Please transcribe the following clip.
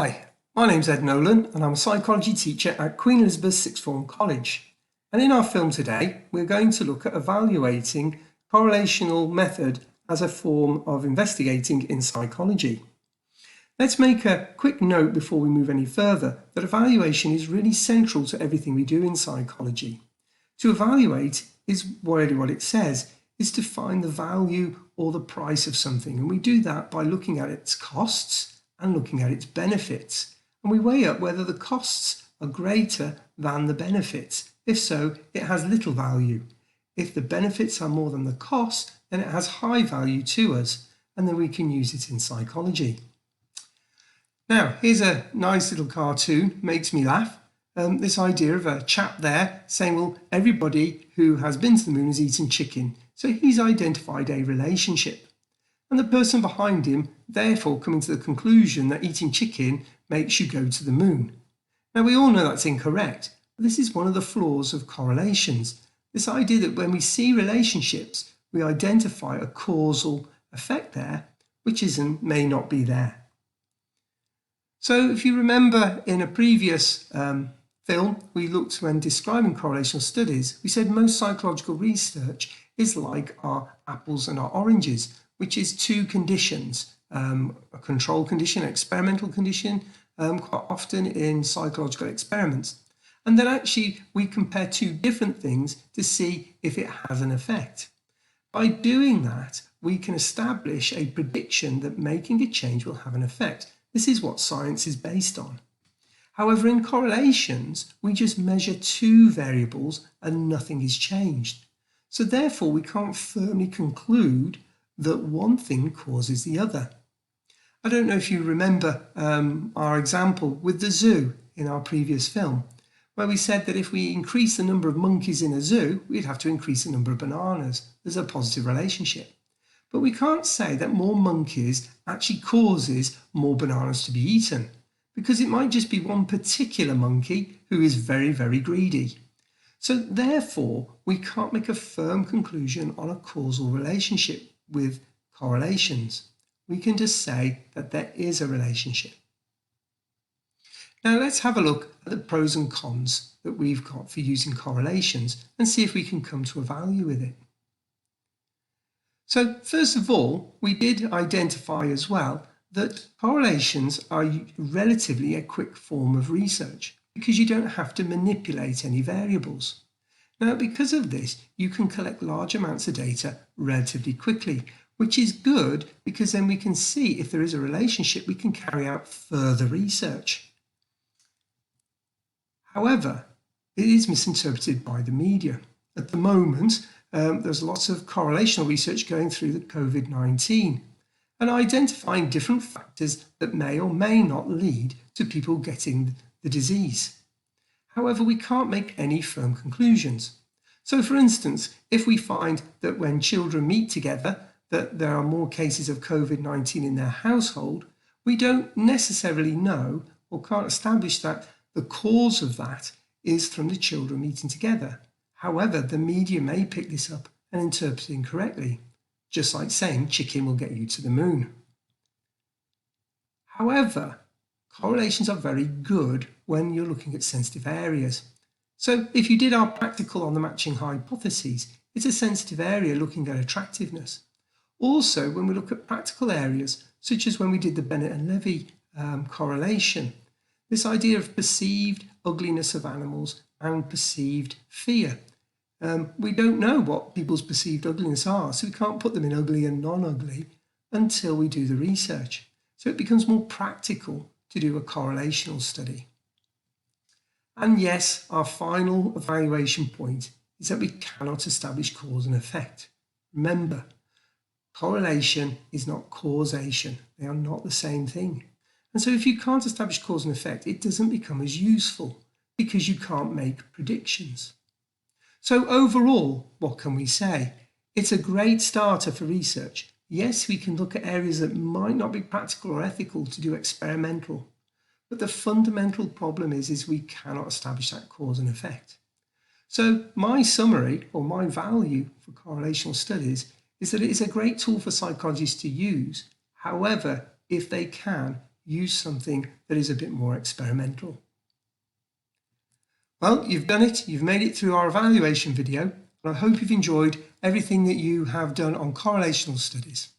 Hi, my name's Ed Nolan and I'm a psychology teacher at Queen Elizabeth Sixth Form College. And in our film today, we're going to look at evaluating correlational method as a form of investigating in psychology. Let's make a quick note before we move any further that evaluation is really central to everything we do in psychology. To evaluate is really what it says, is to find the value or the price of something. And we do that by looking at its costs and looking at its benefits. And we weigh up whether the costs are greater than the benefits. If so, it has little value. If the benefits are more than the cost, then it has high value to us, and then we can use it in psychology. Now, here's a nice little cartoon, makes me laugh. This idea of a chap there saying, well, everybody who has been to the moon has eaten chicken. So he's identified a relationship. And the person behind him, therefore, coming to the conclusion that eating chicken makes you go to the moon. Now, we all know that's incorrect. But this is one of the flaws of correlations. This idea that when we see relationships, we identify a causal effect there, which may not be there. So if you remember in a previous film, we looked when describing correlational studies, we said most psychological research is like our apples and our oranges, which is two conditions, a control condition, an experimental condition, quite often in psychological experiments. And then actually we compare two different things to see if it has an effect. By doing that, we can establish a prediction that making a change will have an effect. This is what science is based on. However, in correlations, we just measure two variables and nothing is changed. So therefore, we can't firmly conclude that one thing causes the other. I don't know if you remember our example with the zoo in our previous film, where we said that if we increase the number of monkeys in a zoo, we'd have to increase the number of bananas. There's a positive relationship. But we can't say that more monkeys actually causes more bananas to be eaten, because it might just be one particular monkey who is very, very greedy. So therefore, we can't make a firm conclusion on a causal relationship with correlations. We can just say that there is a relationship. Now let's have a look at the pros and cons that we've got for using correlations and see if we can come to a value with it. So first of all, we did identify as well that correlations are relatively a quick form of research because you don't have to manipulate any variables. Now, because of this, you can collect large amounts of data relatively quickly, which is good because then we can see if there is a relationship, we can carry out further research. However, it is misinterpreted by the media. At the moment, there's lots of correlational research going through the COVID-19 and identifying different factors that may or may not lead to people getting the disease. However, we can't make any firm conclusions. So for instance, if we find that when children meet together, that there are more cases of COVID-19 in their household, we don't necessarily know or can't establish that the cause of that is from the children meeting together. However, the media may pick this up and interpret it incorrectly, just like saying chicken will get you to the moon. However, correlations are very good when you're looking at sensitive areas. So if you did our practical on the matching hypotheses, it's a sensitive area looking at attractiveness. Also, when we look at practical areas, such as when we did the Bennett and Levy correlation, this idea of perceived ugliness of animals and perceived fear. We don't know what people's perceived ugliness are, so we can't put them in ugly and non-ugly until we do the research. So it becomes more practical to do a correlational study. And yes, our final evaluation point is that we cannot establish cause and effect. Remember, correlation is not causation. They are not the same thing. And so if you can't establish cause and effect, it doesn't become as useful because you can't make predictions. So overall, what can we say? It's a great starter for research. Yes, we can look at areas that might not be practical or ethical to do experimental. But the fundamental problem is we cannot establish that cause and effect. So my summary or my value for correlational studies is that it is a great tool for psychologists to use. However, if they can, use something that is a bit more experimental. Well, you've done it. You've made it through our evaluation video, and I hope you've enjoyed everything that you have done on correlational studies.